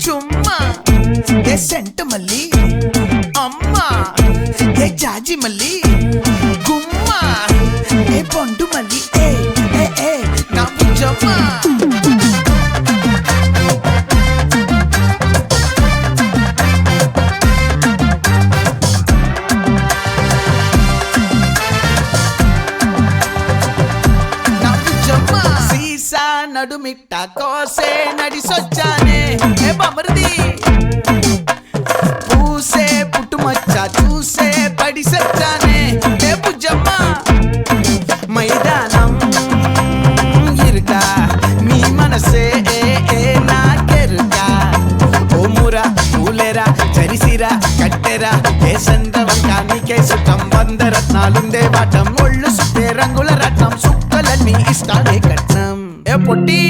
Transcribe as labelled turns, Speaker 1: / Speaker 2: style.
Speaker 1: చుమ్మా ఏ సెంటు మల్లి అమ్మా ఏ జాజి మల్లి గుమ్మా ఏ బొండు మల్లి ఏ ఏ ఏ నా బుజ్జమ్మా నడుమిట్ట కోసే నడిసొచ్చానే ఏ బమర్ది పూసే పుట్టుమచ్చ చూసే పడిసొచ్చానే ఏ బుజ్జమ్మ మైదానం ఇరుక నీ మనసే నాకెరుక ఓ మురా పూలేరా చరిసిరా కట్టెరా ఏ సందవంకా నీకే సుఖం 100 రత్నాలుందే వాటం ఒళ్ళు సుట్టే రంగుల రత్నం సుక్కలన్నీ ఇష్టాలే కట్నం ఏ పొట్టి